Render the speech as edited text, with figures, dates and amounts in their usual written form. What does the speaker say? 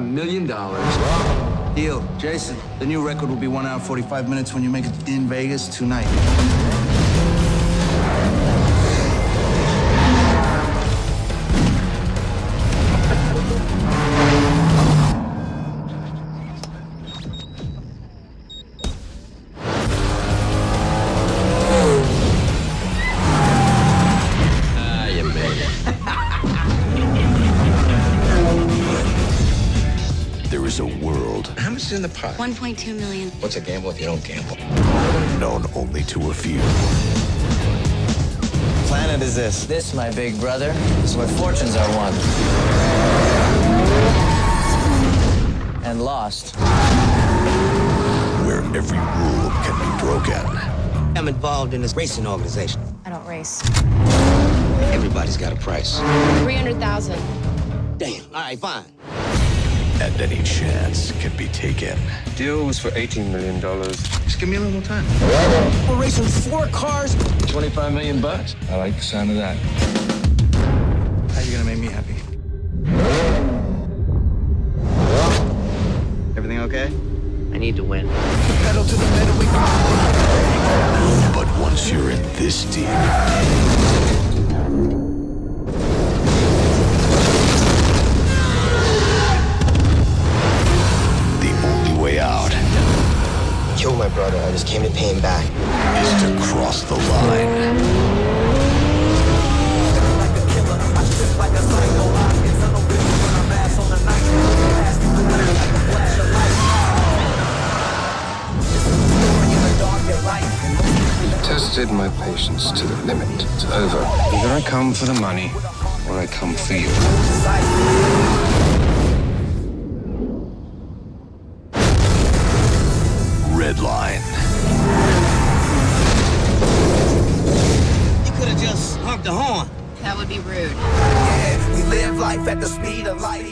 $1 million. Deal. Jason, the new record will be 1 hour, 45 minutes when you make it in Vegas tonight. There is a world How much is in the pot? 1.2 million. What's a gamble if you don't gamble? known only to a few. Planet is this? This, my big brother, is where fortunes are won. And lost. Where every rule can be broken. I'm involved in this racing organization. I don't race. Everybody's got a price. 300,000. Damn. All right, fine. And any chance can be taken. Deal was for $18 million. Just give me a little time. We're racing 4 cars. 25 million bucks. I like the sound of that. How you gonna make me happy? Everything okay? I need to win. Pedal to the metal, we go. But once you're in this deep, the only way out Killed my brother. I just came to pay him back. is to cross the line. Tested my patience to the limit. It's over. Either I come for the money, or I come for you. Red line. You could have just honked the horn. That would be rude. Yeah, we live life at the speed of light.